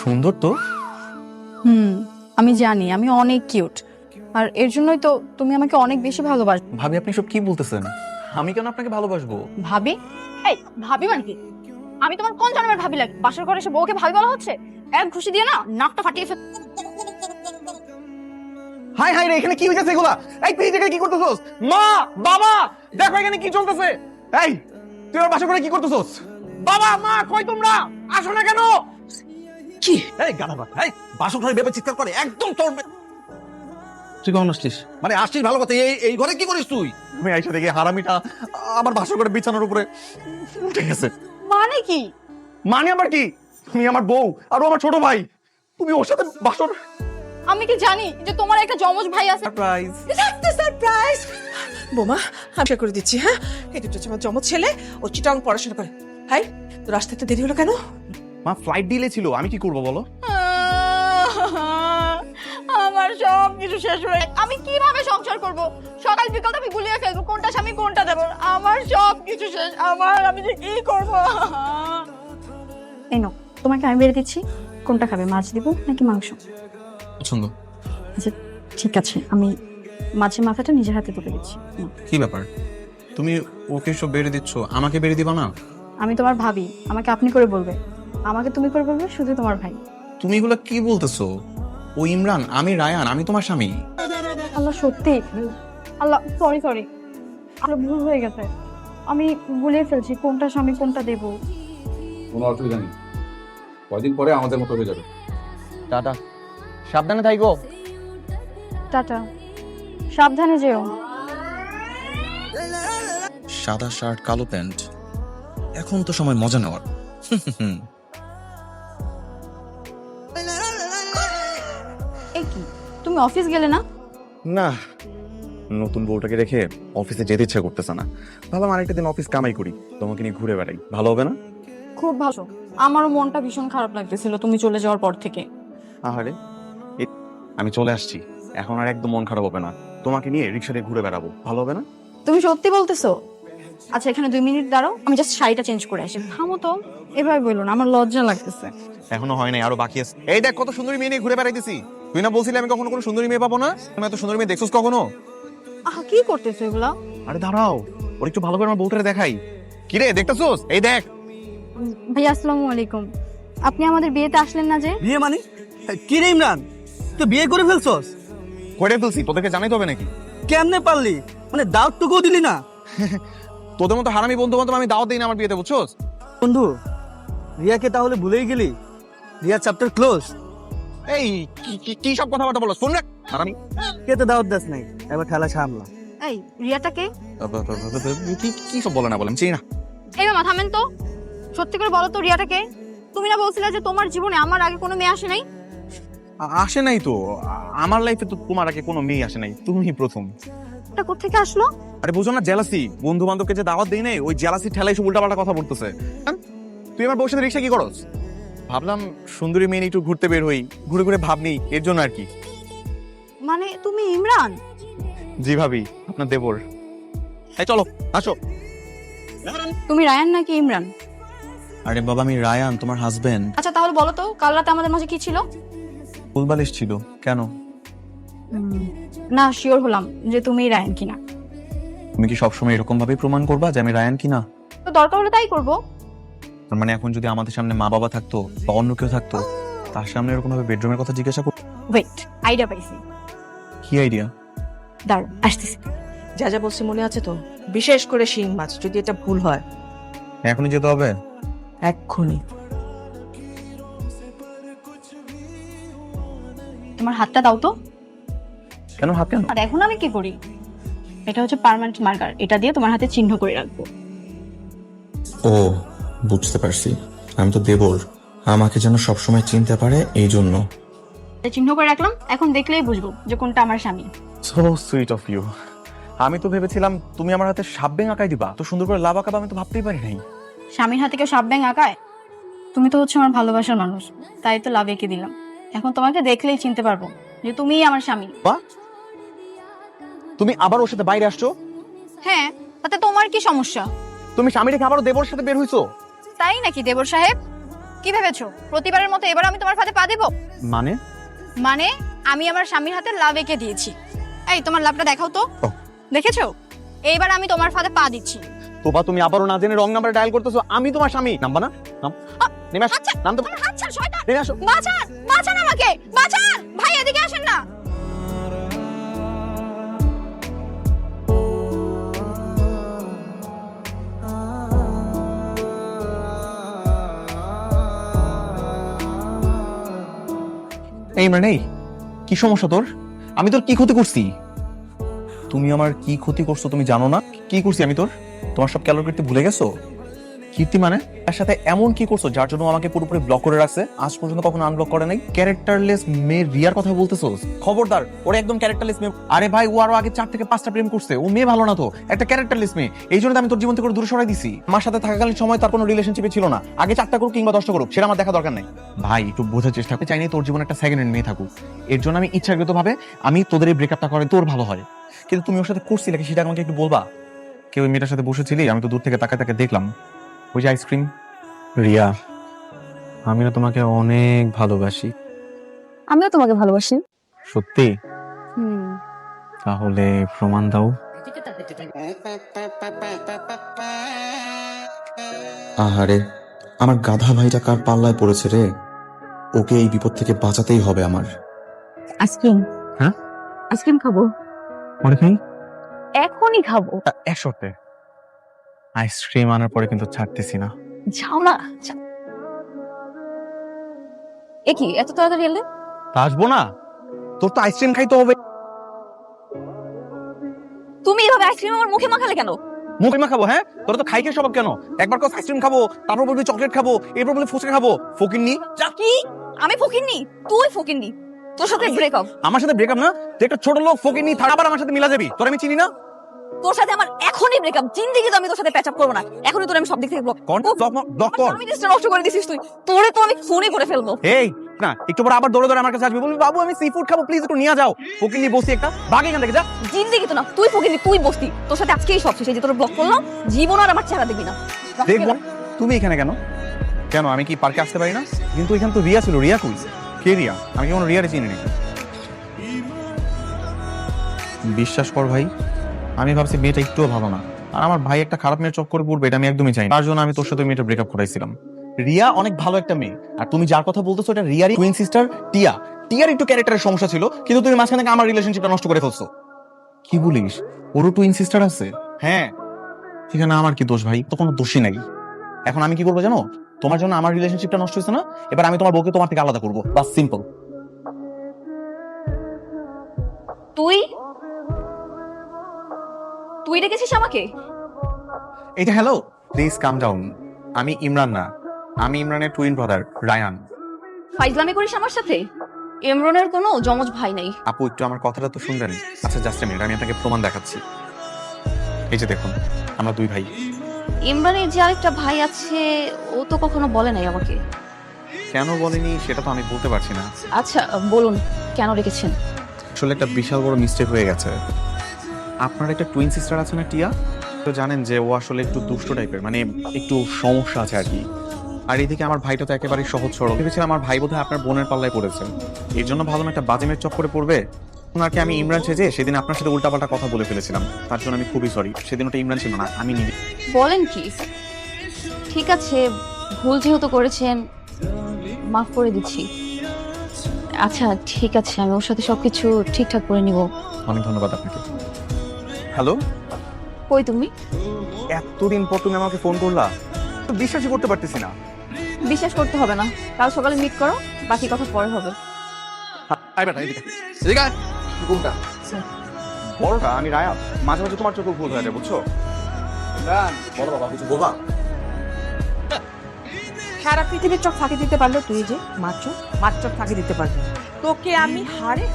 সুন্দর তো। আমি জানি আমি অনেক কিউট, আর এর জন্যই তো তুমি আমাকে অনেক বেশি ভালোবাসো। ভাবি আপনি সব কি বলতেছেন? আমি কেন আপনাকে ভালোবাসবো? ভাবি? এই ভাবি মানে কি? আমি তোমার কোন জন্মের ভাবি লাগে? বাসার ঘরে এসে বউকে ভাবি বলা হচ্ছে? এক ঘুষি দিয়ে না নাকটা ফাটিয়ে ফেল। হাই হাই রে, এখানে কি হইতাছে এগুলা? এই তুই এখানে কি করতেছস? মা, বাবা, দেখো এখানে কি চলতেছে। এই তুই ওর বাসা করে কি করতেছস? বাবা, মা, কই তোমরা? আসো না কেন? কি এই গাধাবা, এই বাসন ঘরে বেবে চিৎকার করে একদম তোর তুই কখন আসছিস? মানে আসছিস ভালো কথা, এই ঘরে কি করিস তুই? আমি আইসা দেখি হারামিটা আমার বাসা করে বিছানার উপরে উঠে গেছে। মানে কি? মানে আবার কি? তুমি আমার বউ আর ও আমার ছোট ভাই, তুমি ওর সাথে বাসর। আমি কি জানি যে তোমার একটা যমজ ভাই আছে? সারপ্রাইজ। সারপ্রাইজ বোমা, আমি শেয়ার করে দিচ্ছি। হ্যাঁ, এই দুটো হচ্ছে আমার জমজ ছেলে, ও চিটাং পড়াশোনা করে। হাই, তোর আসতে এত দেরি হলো কেন? মা ফ্লাইট ডিলে ছিল, আমি কি করব বলো? আমার সব কিছু শেষ হয়ে, আমি কিভাবে সংসার করব? সকাল বিকাল আমি গুলিয়ে ফেলবো, কোনটা স্বামী কোনটা দেব। আমার সব কিছু শেষ, আমি যে কি করব? এই নাও, তোমাকে আমি বেড়ে দিচ্ছি, কোনটা খাবে, মাছ দিব নাকি মাংস? পছন্দ। আচ্ছা ঠিক আছে, আমি মাছের মাথাটা নিজের হাতে তুলে দিচ্ছি। নাও। কি ব্যাপার, তুমি ওকে সব বেড়ে দিচ্ছ, আমাকে বেড়ে দিবা না? আমি তোমার ভাবি, আমাকে আপনি করে বলবে, আমাকে তুমি করে বলবে, শুধু তোমার ভাই। তুমি এগুলা কি বলতেছো? ও ইমরান, আমি রায়ান, আমি তোমার স্বামী। আল্লাহ সত্যি, আল্লাহ সরি সরি, আমার ভুল হয়ে গেছে, আমি ভুলে ফেলছি কোনটা স্বামী কোনটা দেব। কোনো অসুবিধা নেই, কয়দিন পরে আমাদের মতো হয়ে যাবে। টাটা, সাবধানে থাইকো। টাটা, সাবধানে যেও। সাদা শার্ট কালো প্যান্ট, এখন তো সময় মজা নেওয়ার। এই কি, তুমি অফিস গেলে না? না, নতুন বউটাকে রেখে অফিসে যেতে ইচ্ছা করতেছে না। ভাবলাম আরেকটা দিন অফিস কামাই করি, তোমাকে নিয়ে ঘুরে বেড়াই, ভালো হবে না? খুব ভালো, আমারও মনটা ভীষণ খারাপ লাগতেছিল তুমি চলে যাওয়ার পর থেকে। আহারে, আমি চলে আসছি, এখন আর একদম মন খারাপ হবে না। তোমাকে নিয়ে রিক্সা দিয়ে ঘুরে বেড়াবো, ভালো হবে না? তুমি সত্যি বলতেছো? আচ্ছা এখানে 2 মিনিট দাঁড়াও, আমি জাস্ট শাড়িটা চেঞ্জ করে আসি। থামো তো, এভাবে বললো না, আমার লজ্জা লাগতেছে। এখনো হয় নাই, আরো বাকি আছে। এই দেখ কত সুন্দরী মেয়ে নিয়ে ঘুরে বেড়াইতেছি। তুই না বলছিলি আমি কখনো কোনো সুন্দরী মেয়ে পাবো না? তুমি এত সুন্দরী মেয়ে দেখছোস কখনো? আহ কি করতেছো এগুলা? আরে দাঁড়াও, ওর একটু ভালো করে আমার বউটারে দেখাই। কি রে দেখতেছোস? এই দেখ। ভাইয়া আসসালামু আলাইকুম, আপনি আমাদের বিয়েতে আসলেন না যে? বিয়ে মানে কি রে ইমরান, তুই বিয়ে করে ফেলছস? করে ফেলছি, তোদেরকে জানাইতে হবে নাকি? কেমনে পারলি? মানে দাওয়াতটুকুও দিলি না? তোদের মতো হারামি বন্ধু বান্ধব আমি দাওয়াত দিই না আমার বিয়েতে, বুঝছোস? বন্ধু, রিয়াকে তাহলে ভুলেই গেলি? Riya chapter close. এই কি সব কথাবার্তা বলো, শোন না হারামি। কেতে দাওয়াত দাস নাই, এবার ঠেলা সামলা। এই রিয়াটাকে কি সব বলে না বলে আমি চিনি না। এই মামা থামেন তো, সত্যি করে বলো তো রিয়াটাকে? তুমি না বলছিলে যে তোমার জীবনে আমার আগে কোনো মেয়ে আসে নাই? আসে নাই তো, আমার লাইফে তো তোমার আগে কোনো মেয়ে আসে নাই, তুমি প্রথম। এটা কোত্থেকে আসলো? আরে বুঝো না, জেলাসি। বন্ধু বান্ধবকে যে দাওয়াত দেই নাই, ওই জেলাসি ঠেলাই সব উল্টাপাল্টা কথা বলতেছে। তুই আমার বউর সাথে রিক্সা কি করস? ভাবলাম সুন্দরী মেয়ে নিয়ে একটু ঘুরতে বের হই, ঘুরে ঘুরে ভাব নেই, এর জন্য আর কি। মানে তুমি ইমরান? জি ভাবি, আপনার দেবর। এই চলো আসো। তুমি রায়ান নাকি ইমরান? আরে বাবা, আমি রায়ান, তোমার হাজবেন্ড। আচ্ছা তাহলে বলো তো কাল রাতে আমাদের মাঝে কি ছিল? ফুলবালিশ ছিল কেন? না শিওর হলাম যে তুমি রায়ান কিনা। তুমি কি সবসময় এরকম ভাবে প্রমাণ করবা যে আমি রায়ান কিনা? তো দরকার হলে তাই করবো। তার মানে এখন যদি আমাদের সামনে মা বাবা থাকতো বা অন্য কেউ থাকতো, তার সামনে এরকম ভাবে বেডরুমের কথা জিজ্ঞাসা করতো? ওয়েট, আইডিয়া পাইছি। কি আইডিয়া? দাঁড়াও আসতেছি। যা যা বলছি মনে আছে তো? বিশেষ করে শিং মাছ, যদি এটা ভুল হয় এখনই যেতে হবে? এক্ষুনি। তোমার হাতটা দাও তো। কেন হাত কেন? আর এখন আমি কি করি? এটা হচ্ছে পার্মানেন্ট মার্কার, এটা দিয়ে তোমার হাতে চিহ্ন করে রাখবো। ও বুঝতে পারছি, আমি তো দেবর, আমাকে যেন সবসময় চিনতে পারে এই জন্য। চিহ্ন করে রাখলাম, এখন দেখলেই বুঝবো যে কোনটা আমার স্বামী। So sweet of you. আমি তো ভেবেছিলাম তুমি আমার হাতে সাপ ব্যাং আঁকাই দিবা, তো সুন্দর করে লাভ আঁকাবা, আমি তো ভাবতেই পারি নাই। স্বামীর হাতে কেউ সাপ ব্যাং আঁকায়? তুমি তো হচ্ছে আমার ভালোবাসার মানুষ, তাই তো লাভ এঁকে দিলাম। এখন তোমাকে দেখলেই চিনতে পারবো যে তুমিই আমার স্বামী। বাহ, তুমি আবার ওর সাথে বাইরে আসছো? হ্যাঁ, তাতে তোমার কি সমস্যা? তুমি স্বামী রেখে আবারও দেবর সাথে বের হইছো? তাই নাকি দেবর সাহেব? কি ভেবেছো প্রতিবারের মতো এবার আমি তোমার ফাঁদে পা দেব? মানে মানে আমি আমার স্বামীর হাতে লাভ এঁকে দিয়েছি। এই তোমার লাভটা দেখাও তো। ও। দেখেছো? এইবার আমি তোমার ফাঁদে পা দিচ্ছি। তোবা তুমি আবারও না জেনে রং নাম্বার ডায়াল করতেছো। আমি তোমার স্বামী। নাম্বা না? নাম। নেমে আসো। আচ্ছা, নাম তো আমার হাত ছাড় শয়তান। নেমে আসো। বাঁচান, বাঁচান আমাকে, বাঁচান। ভাই এদিকে আসেন না। এই ইমরান, এই কি সমস্যা তোর? আমি তোর কি ক্ষতি করছি? তুমি আমার কি ক্ষতি করছো তুমি জানো না? কি করছি আমি তোর? তোমার সব ক্যালোরি করতে ভুলে গেছো? কীর্তি মানে তার সাথে এমন কি করছো যার জন্য আমাকে পুরোপুরি ব্লক করে রাখছে? আজ পর্যন্ত কখনো আনব্লক করে নাই। ক্যারেক্টারলেস মেয়ে রিয়ার কথা বলতেছো? খবরদার, ওরা একদম ক্যারেক্টারলেস মেয়ে। আরে ভাই, ও আরো আগে 4 থেকে 5টা প্রেম করছে। ও মেয়ে ভালো না তো, একটা ক্যারেক্টারলেস মেয়ে। এই জন্য আমি তোর জীবন থেকে দূরে সরাই দিছি। আমার সাথে থাকাকালীন সময় তার কোনো রিলেশনশিপে ছিল না। আগে 4টা করুক কিংবা 10টা করুক, সেটা আমার দেখা দরকার নাই। ভাই একটু বোঝার চেষ্টা করতে চাইনি তোর জীবনে একটা সেকেন্ড হ্যান্ড মেয়ে থাকুক। এর জন্য আমি ইচ্ছাকৃতভাবে আমি তোদের এই ব্রেকআপটা করে তোর ভালো হয়। কিন্তু তুমি ওর সাথে করছিলে কি সেটা আমাকে একটু বলবা? কেউ ওই মেয়েটার সাথে বসেছিলি, আমি তো দূর থেকে তাকায় তাকে দেখলাম। ওই যে আইসক্রিম। রিয়া, আমি না তোমাকে অনেক ভালোবাসি। আমিও তোমাকে ভালোবাসি। সত্যি? তাহলে প্রমাণ দাও। আহারে, আমার গাধা ভাইটা কার পাল্লায় পড়েছে রে। ওকে এই বিপদ থেকে বাঁচাতেই হবে আমার। আইসক্রিম। হ্যাঁ? আইসক্রিম খাবো। অনেক নেই? এখনই খাবো। এক শর্তে, আইসক্রিম আনার পরে কিন্তু ছাড়তেছি না। যাও না। এ কি এত তাড়াতাড়ি এলে? তা আসবো না? তোর তো আইসক্রিম খাইতে হবে। তুমি এভাবে আইসক্রিম আমার মুখে মাখালে কেন? মুখে মাখাবো? হ্যাঁ, তোরা তো খাইকে সব কেন? একবার কস আইসক্রিম খাবো, তারপর বলবি চকলেট খাবো, এরপর বলবি ফুচকা খাবো। ফকিন্নি। কি? আমি ফকিন্নি? তুই ফকিন্নি। তোর সাথে ব্রেকআপ। আমার সাথে ব্রেকআপ না? তুই একটা ছোট লোক ফকিন্নি, তার আবার আমার সাথে মিলা যাবি? তোর আমি চিনি না। তোর সাথে আমার এখনই ব্রেকআপ। জিন্দেগি তো আমি তোর সাথে প্যাচ আপ করব না। এখনই তোর আমি সব দিক থেকে ব্লক ব্লক কর। আমি জিনিসটা নষ্ট করে দিছিস তুই। তোরে তো আমি ফোনই করে ফেলবো। এই না, একটু পর আবার দৌড়ে দৌড়ে আমার কাছে আসবি, বলবি বাবু আমি সি ফুড খাবো, প্লিজ একটু নিয়ে যাও। ফকিন্নি বসি একটা, ভাগ এখান থেকে যা। জিন্দেগি তো না, তুই ফকিন্নি, তুই বসতি। তোর সাথে আজকেই সব শেষ। এই যে তোর ব্লক করলাম, জীবন আর আমার চেহারা দেখবি না। দেখবো। তুমি এখানে কেন? কেন আমি কি পার্কে আসতে পারি না? কিন্তু এখানে তো রিয়া ছিল। রিয়া কই? কে রিয়া? আমি কি কোনো রিয়ারে চিনি নাকি? বিশ্বাস কর ভাই, আমি ভাবছি মেয়েটা একটুও ভালো না। আর আমার ভাই একটা খারাপ মেয়ের চক্করে পড়বে এটা আমি একদমই চাই না। তার জন্য আমি তোর সাথে মেয়েটা ব্রেকআপ করাইছিলাম। রিয়া অনেক ভালো একটা মেয়ে। আর তুমি যার কথা বলতেছো এটা রিয়ারই টুইন সিস্টার টিয়া। টিয়ার একটু ক্যারেক্টারের সমস্যা ছিল, কিন্তু তুমি মাঝখানে থেকে আমার রিলেশনশিপটা নষ্ট করে ফেলছো। কি বলিস? ওরও টুইন সিস্টার আছে? হ্যাঁ। সেখানে আমার কি দোষ ভাই? তো কোনো দোষই নাই। এখন আমি কি করবো জানো? তোমার জন্য আমার রিলেশনশিপটা নষ্ট হয়েছে না, এবার আমি তোমার বউকে তোমার থেকে আলাদা করবো। বাস, সিম্পল। তুই তুই ডেকেছিস আমাকে? এটা হ্যালো, প্লিজ কাম ডাউন। আমি ইমরান না, আমি ইমরানের টুইন ব্রাদার রায়ান। ফাইজলামি করিস আমার সাথে? ইমরানের কোনো জমজ ভাই নাই। আপু একটু আমার কথাটা তো শুনবেন। আচ্ছা জাস্ট মিনিট, আমি আপনাকে প্রমাণ দেখাচ্ছি। এই যে দেখুন, আমরা 2 ভাই। ইমরানের যে আরেকটা ভাই আছে ও তো কখনো বলে নাই আমাকে। কেন বলেনি সেটা তো আমি বলতে পারছি না। আচ্ছা বলুন, কেন রেখেছেন? আসলে একটা বিশাল বড় মিস্টেক হয়ে গেছে। আপনার একটা টুইন সিস্টার আছে না টিয়া? তো জানেন যে ও আসলে একটু দুষ্ট টাইপের, মানে একটু সমস্যা আছে আর কি। আর এইদিকে আমার ভাইটা তো একেবারে সহজ সরল। ভেবেছিলাম আমার ভাই বোধহয় আপনার বোনের পাল্লায় পড়েছে, এর জন্য ভাবলাম একটা বাজেমের চক্করে পড়বে। ওনাকে আমি ইমরান সেজে সেদিন আপনার সাথে উল্টাপাল্টা কথা বলে ফেলেছিলাম। তার জন্য আমি খুবই সরি। সেদিন ওটা ইমরান ছিল না, আমি নিজে। বলেন কি? ঠিক আছে, ভুল যেহেতু করেছেন মাফ করে দিচ্ছি। আচ্ছা ঠিক আছে, আমি ওর সাথে সবকিছু ঠিকঠাক করে নিব। অনেক ধন্যবাদ আপনাকে। হ্যালো, কই তুমি? এতদিন পর তুমি আমাকে ফোন করলা, তো বিশ্বাসই করতে পারতেছি না। বিশ্বাস করতে হবে না, কাল সকালে মিট করো, বাকি কথা পরে হবে। কোনটা? বড়টা? আমি রায়া। মাঝে মাঝে তোমার চোখ ভুল হয়ে যায়, বুঝছো? বলো বাবা, কিছু বলবা? সারা পৃথিবীর চোখ ফাঁকি দিতে পারলো তুই যে মাত্র ফাঁকি দিতে পারবি। তোকে আমি হারে